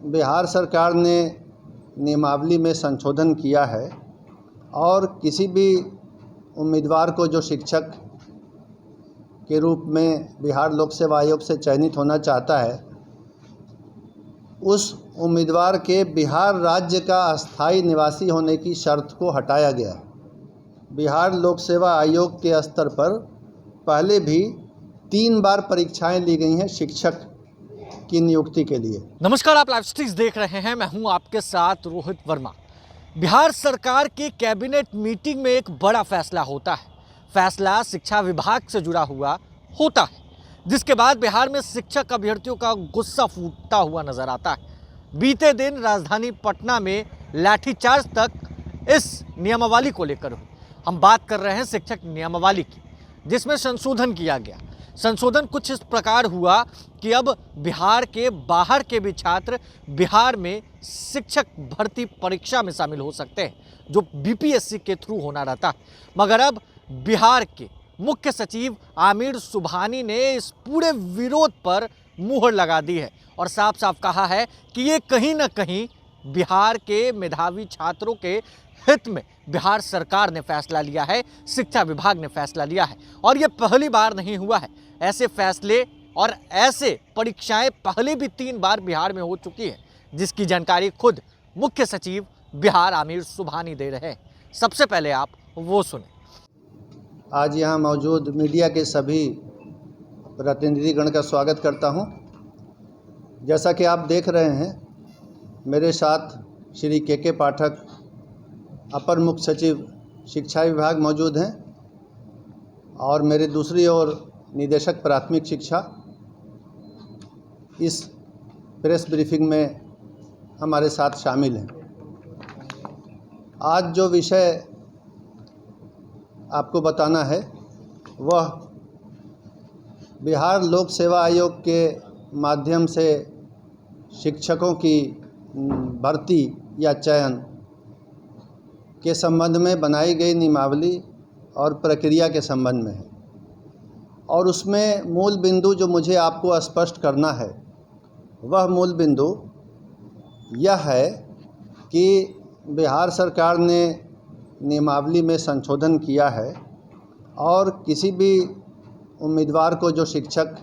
बिहार सरकार ने नियमावली में संशोधन किया है और किसी भी उम्मीदवार को जो शिक्षक के रूप में बिहार लोक सेवा आयोग से चयनित होना चाहता है, उस उम्मीदवार के बिहार राज्य का अस्थायी निवासी होने की शर्त को हटाया गया है। बिहार लोक सेवा आयोग के स्तर पर पहले भी 3 बार परीक्षाएं ली गई हैं शिक्षक की नियुक्ति के लिए। नमस्कार, आप लाइव स्ट्रीम्स देख रहे हैं। मैं हूं आपके साथ रोहित वर्मा। बिहार सरकार के कैबिनेट मीटिंग में एक बड़ा फैसला होता है। फैसला शिक्षा विभाग से जुड़ा हुआ होता है, जिसके बाद बिहार में शिक्षक अभ्यर्थियों का गुस्सा फूटता हुआ नजर आता है। बीते दिन राजधानी पटना में लाठीचार्ज तक इस नियमावली को लेकर हुई। हम बात कर रहे हैं शिक्षक नियमावली की, जिसमें संशोधन किया गया। संशोधन कुछ इस प्रकार हुआ कि अब बिहार के बाहर के भी छात्र बिहार में शिक्षक भर्ती परीक्षा में शामिल हो सकते हैं, जो बीपीएससी के थ्रू होना रहता है। मगर अब बिहार के मुख्य सचिव आमिर सुबहानी ने इस पूरे विरोध पर मुहर लगा दी है और साफ साफ कहा है कि ये कहीं ना कहीं बिहार के मेधावी छात्रों के हित में बिहार सरकार ने फैसला लिया है, शिक्षा विभाग ने फैसला लिया है। और ये पहली बार नहीं हुआ है। ऐसे फैसले और ऐसे परीक्षाएं पहले भी 3 बार बिहार में हो चुकी है, जिसकी जानकारी खुद मुख्य सचिव बिहार आमिर सुबहानी दे रहे हैं। सबसे पहले आप वो सुने। आज यहाँ मौजूद मीडिया के सभी प्रतिनिधिगण का स्वागत करता हूँ। जैसा कि आप देख रहे हैं, मेरे साथ श्री के पाठक अपर मुख्य सचिव शिक्षा विभाग मौजूद हैं और मेरे दूसरी ओर निदेशक प्राथमिक शिक्षा इस प्रेस ब्रीफिंग में हमारे साथ शामिल हैं। आज जो विषय आपको बताना है वह बिहार लोक सेवा आयोग के माध्यम से शिक्षकों की भर्ती या चयन के संबंध में बनाई गई नियमावली और प्रक्रिया के संबंध में है। और उसमें मूल बिंदु जो मुझे आपको स्पष्ट करना है, वह मूल बिंदु यह है कि बिहार सरकार ने नियमावली में संशोधन किया है और किसी भी उम्मीदवार को जो शिक्षक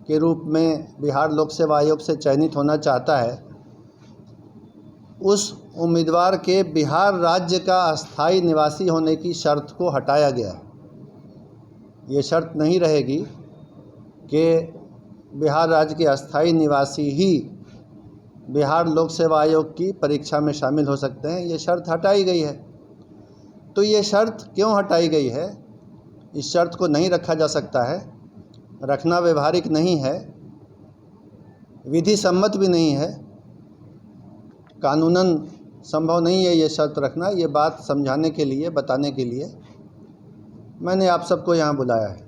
के रूप में बिहार लोक सेवा आयोग से चयनित होना चाहता है, उस उम्मीदवार के बिहार राज्य का अस्थायी निवासी होने की शर्त को हटाया गया है। ये शर्त नहीं रहेगी कि बिहार राज्य के अस्थायी निवासी ही बिहार लोक सेवा आयोग की परीक्षा में शामिल हो सकते हैं। ये शर्त हटाई गई है। तो ये शर्त क्यों हटाई गई है? इस शर्त को नहीं रखा जा सकता है, रखना व्यवहारिक नहीं है, विधि सम्मत भी नहीं है, कानूनन संभव नहीं है ये शर्त रखना। ये बात समझाने के लिए, बताने के लिए मैंने आप सबको यहाँ बुलाया है।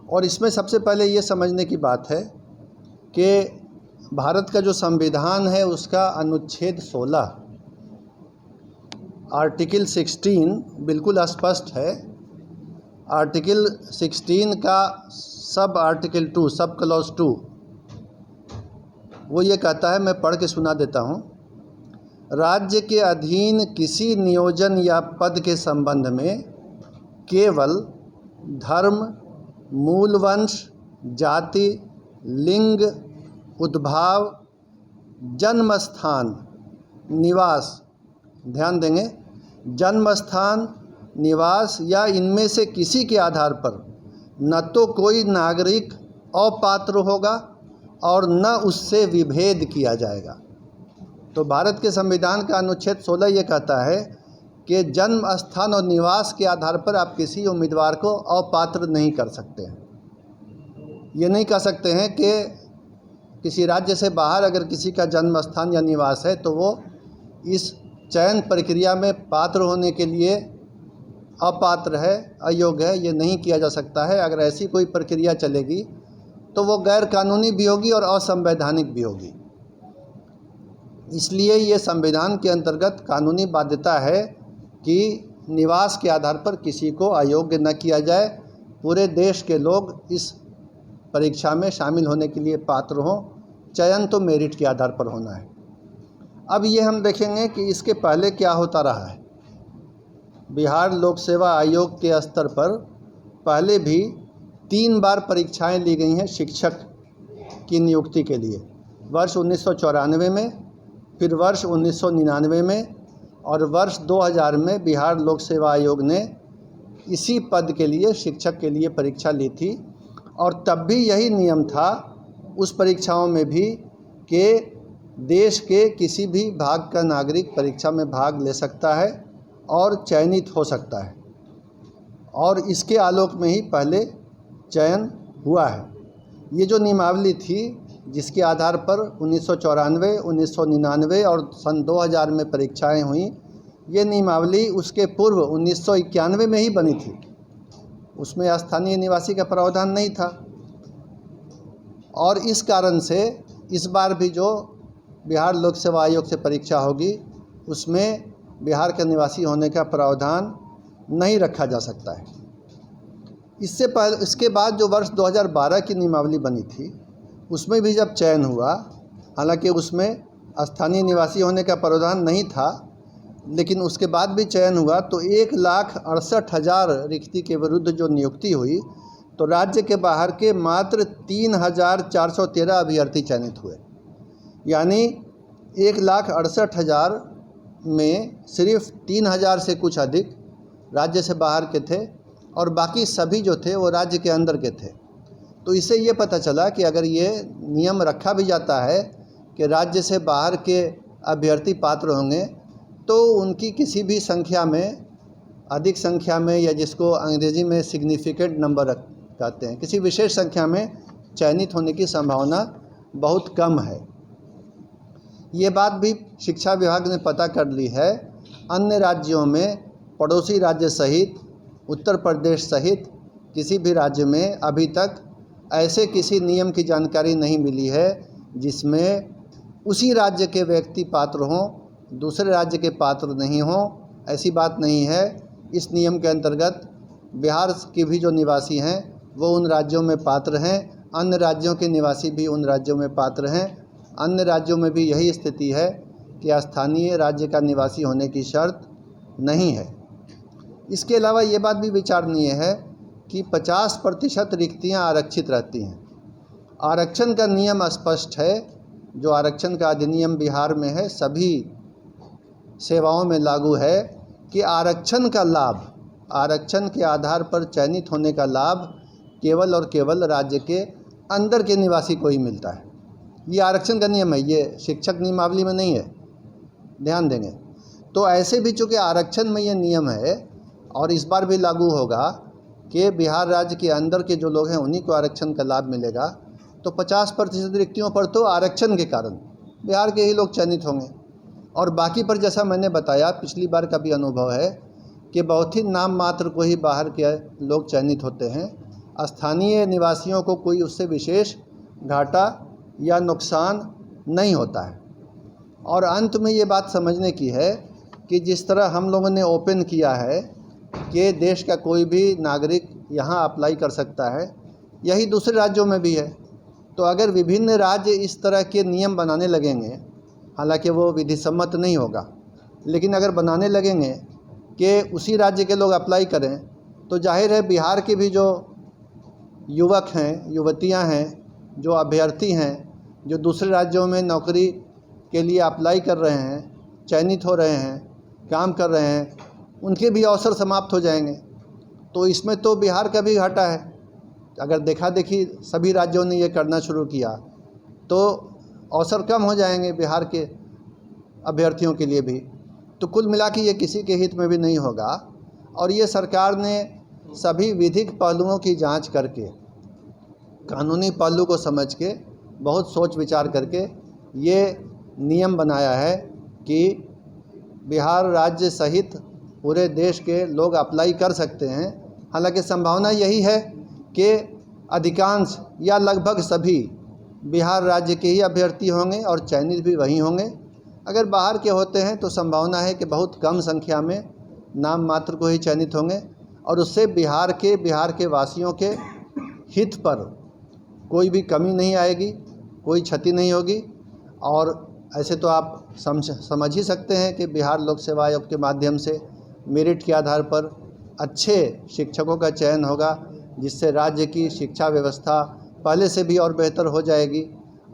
और इसमें सबसे पहले ये समझने की बात है कि भारत का जो संविधान है उसका अनुच्छेद 16 आर्टिकल 16 बिल्कुल स्पष्ट है। आर्टिकल 16 का सब आर्टिकल 2, सब क्लॉज 2, वो ये कहता है, मैं पढ़ के सुना देता हूँ। राज्य के अधीन किसी नियोजन या पद के संबंध में केवल धर्म, मूल वंश, जाति, लिंग, उद्भाव, जन्म स्थान, निवास, ध्यान देंगे, जन्म स्थान, निवास या इनमें से किसी के आधार पर न तो कोई नागरिक अपात्र होगा और न उससे विभेद किया जाएगा। तो भारत के संविधान का अनुच्छेद 16 ये कहता है कि जन्म स्थान और निवास के आधार पर आप किसी उम्मीदवार को अपात्र नहीं कर सकते हैं। ये नहीं कह सकते हैं कि किसी राज्य से बाहर अगर किसी का जन्म स्थान या निवास है तो वो इस चयन प्रक्रिया में पात्र होने के लिए अपात्र है, अयोग्य है। ये नहीं किया जा सकता है। अगर ऐसी कोई प्रक्रिया चलेगी तो वो गैर कानूनी भी होगी और असंवैधानिक भी होगी। इसलिए ये संविधान के अंतर्गत कानूनी बाध्यता है कि निवास के आधार पर किसी को अयोग्य न किया जाए। पूरे देश के लोग इस परीक्षा में शामिल होने के लिए पात्र हों, चयन तो मेरिट के आधार पर होना है। अब ये हम देखेंगे कि इसके पहले क्या होता रहा है। बिहार लोक सेवा आयोग के स्तर पर पहले भी 3 बार परीक्षाएं ली गई हैं शिक्षक की नियुक्ति के लिए, वर्ष 1994 में, फिर वर्ष 1999 में और वर्ष 2000 में बिहार लोक सेवा आयोग ने इसी पद के लिए, शिक्षक के लिए परीक्षा ली थी। और तब भी यही नियम था उस परीक्षाओं में भी कि देश के किसी भी भाग का नागरिक परीक्षा में भाग ले सकता है और चयनित हो सकता है, और इसके आलोक में ही पहले चयन हुआ है। ये जो नियमावली थी जिसके आधार पर 1994, 1999 और सन 2000 में परीक्षाएं हुई, ये नियमावली उसके पूर्व 1991 में ही बनी थी। उसमें स्थानीय निवासी का प्रावधान नहीं था, और इस कारण से इस बार भी जो बिहार लोक सेवा आयोग से परीक्षा होगी उसमें बिहार का निवासी होने का प्रावधान नहीं रखा जा सकता है। इसके बाद जो वर्ष 2012 की नियमावली बनी थी उसमेम भी जब चयन हुआ, हालांकि उसमें स्थानीय निवासी होने का प्रावधान नहीं था, लेकिन उसके बाद भी चयन हुआ तो 1,68,000 रिक्ति के विरुद्ध जो नियुक्ति हुई तो राज्य के बाहर के मात्र 3,413 अभ्यर्थी चयनित हुए। यानी 1,68,000 में सिर्फ 3,000 से कुछ अधिक राज्य से बाहर के थे और बाकी सभी जो थे वो राज्य के अंदर के थे। तो इससे ये पता चला कि अगर ये नियम रखा भी जाता है कि राज्य से बाहर के अभ्यर्थी पात्र होंगे तो उनकी किसी भी संख्या में, अधिक संख्या में, या जिसको अंग्रेजी में सिग्निफिकेंट नंबर कहते हैं, किसी विशेष संख्या में चयनित होने की संभावना बहुत कम है। ये बात भी शिक्षा विभाग ने पता कर ली है। अन्य राज्यों में, पड़ोसी राज्य सहित, उत्तर प्रदेश सहित किसी भी राज्य में अभी तक ऐसे किसी नियम की जानकारी नहीं मिली है जिसमें उसी राज्य के व्यक्ति पात्र हों, दूसरे राज्य के पात्र नहीं हों। ऐसी बात नहीं है। इस नियम के अंतर्गत बिहार के भी जो निवासी हैं वो उन राज्यों में पात्र हैं, अन्य राज्यों के निवासी भी उन राज्यों में पात्र हैं। अन्य राज्यों में भी यही स्थिति है कि स्थानीय राज्य का निवासी होने की शर्त नहीं है। इसके अलावा ये बात भी विचारणीय है कि 50% रिक्तियां आरक्षित रहती हैं। आरक्षण का नियम स्पष्ट है, जो आरक्षण का अधिनियम बिहार में है, सभी सेवाओं में लागू है कि आरक्षण का लाभ, आरक्षण के आधार पर चयनित होने का लाभ केवल और केवल राज्य के अंदर के निवासी को ही मिलता है। ये आरक्षण का नियम है, ये शिक्षक नियमावली में नहीं है, ध्यान देंगे। तो ऐसे भी चूँकि आरक्षण में ये नियम है और इस बार भी लागू होगा कि बिहार राज्य के अंदर के जो लोग हैं उन्हीं को आरक्षण का लाभ मिलेगा, तो 50% रिक्तियों पर तो आरक्षण के कारण बिहार के ही लोग चयनित होंगे। और बाकी पर जैसा मैंने बताया, पिछली बार का भी अनुभव है कि बहुत ही नाम मात्र को ही बाहर के लोग चयनित होते हैं। स्थानीय निवासियों को कोई उससे विशेष घाटा या नुकसान नहीं होता है। और अंत में ये बात समझने की है कि जिस तरह हम लोगों ने ओपन किया है कि देश का कोई भी नागरिक यहाँ अप्लाई कर सकता है, यही दूसरे राज्यों में भी है। तो अगर विभिन्न राज्य इस तरह के नियम बनाने लगेंगे, हालांकि वो विधि सम्मत नहीं होगा, लेकिन अगर बनाने लगेंगे कि उसी राज्य के लोग अप्लाई करें, तो जाहिर है बिहार के भी जो युवक हैं, युवतियां हैं, जो अभ्यर्थी हैं, जो दूसरे राज्यों में नौकरी के लिए अप्लाई कर रहे हैं, चयनित हो रहे हैं, काम कर रहे हैं, उनके भी अवसर समाप्त हो जाएंगे। तो इसमें तो बिहार का भी घाटा है। अगर देखा देखी सभी राज्यों ने ये करना शुरू किया तो अवसर कम हो जाएंगे बिहार के अभ्यर्थियों के लिए भी। तो कुल मिला के ये किसी के हित में भी नहीं होगा। और ये सरकार ने सभी विधिक पहलुओं की जांच करके, कानूनी पहलू को समझ के, बहुत सोच विचार करके ये नियम बनाया है कि बिहार राज्य सहित पूरे देश के लोग अप्लाई कर सकते हैं। हालांकि संभावना यही है कि अधिकांश या लगभग सभी बिहार राज्य के ही अभ्यर्थी होंगे और चयनित भी वही होंगे। अगर बाहर के होते हैं तो संभावना है कि बहुत कम संख्या में नाम मात्र को ही चयनित होंगे, और उससे बिहार के वासियों के हित पर कोई भी कमी नहीं आएगी। कोई क्षति नहीं होगी। और ऐसे तो आप समझ ही सकते हैं कि बिहार लोक सेवा आयोग के माध्यम से मेरिट के आधार पर अच्छे शिक्षकों का चयन होगा, जिससे राज्य की शिक्षा व्यवस्था पहले से भी और बेहतर हो जाएगी।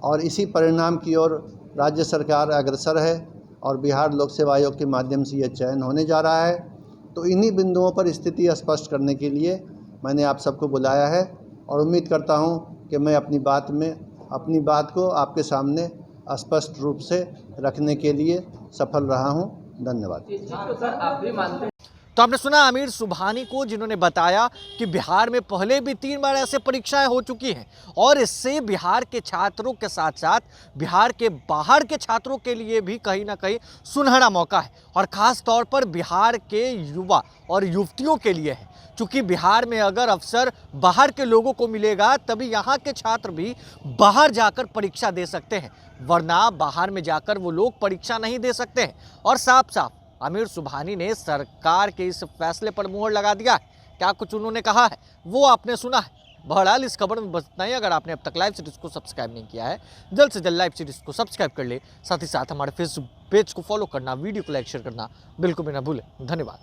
और इसी परिणाम की ओर राज्य सरकार अग्रसर है और बिहार लोक सेवा आयोग के माध्यम से यह चयन होने जा रहा है। तो इन्हीं बिंदुओं पर स्थिति स्पष्ट करने के लिए मैंने आप सबको बुलाया है और उम्मीद करता हूं कि मैं अपनी बात को आपके सामने स्पष्ट रूप से रखने के लिए सफल रहा हूं। धन्यवाद। तो आपने सुना आमिर सुबहानी को, जिन्होंने बताया कि बिहार में पहले भी 3 बार ऐसे परीक्षाएं हो चुकी हैं और इससे बिहार के छात्रों के साथ साथ बिहार के बाहर के छात्रों के लिए भी कहीं ना कहीं सुनहरा मौका है और ख़ास तौर पर बिहार के युवा और युवतियों के लिए है। चूँकि बिहार में अगर अवसर बाहर के लोगों को मिलेगा तभी यहाँ के छात्र भी बाहर जाकर परीक्षा दे सकते हैं, वरना बाहर में जाकर वो लोग परीक्षा नहीं दे सकते हैं। और साफ साफ आमिर सुबहानी ने सरकार के इस फैसले पर मुहर लगा दिया है। क्या कुछ उन्होंने कहा है वो आपने सुना है। बहरहाल इस खबर में बस इतना ही। अगर आपने अब तक लाइव सीरीज को सब्सक्राइब नहीं किया है, जल्द से जल्द लाइव सीरीज को सब्सक्राइब कर ले। साथ ही साथ हमारे फेसबुक पेज को फॉलो करना, वीडियो को लाइक शेयर करना बिल्कुल भी ना भूलें। धन्यवाद।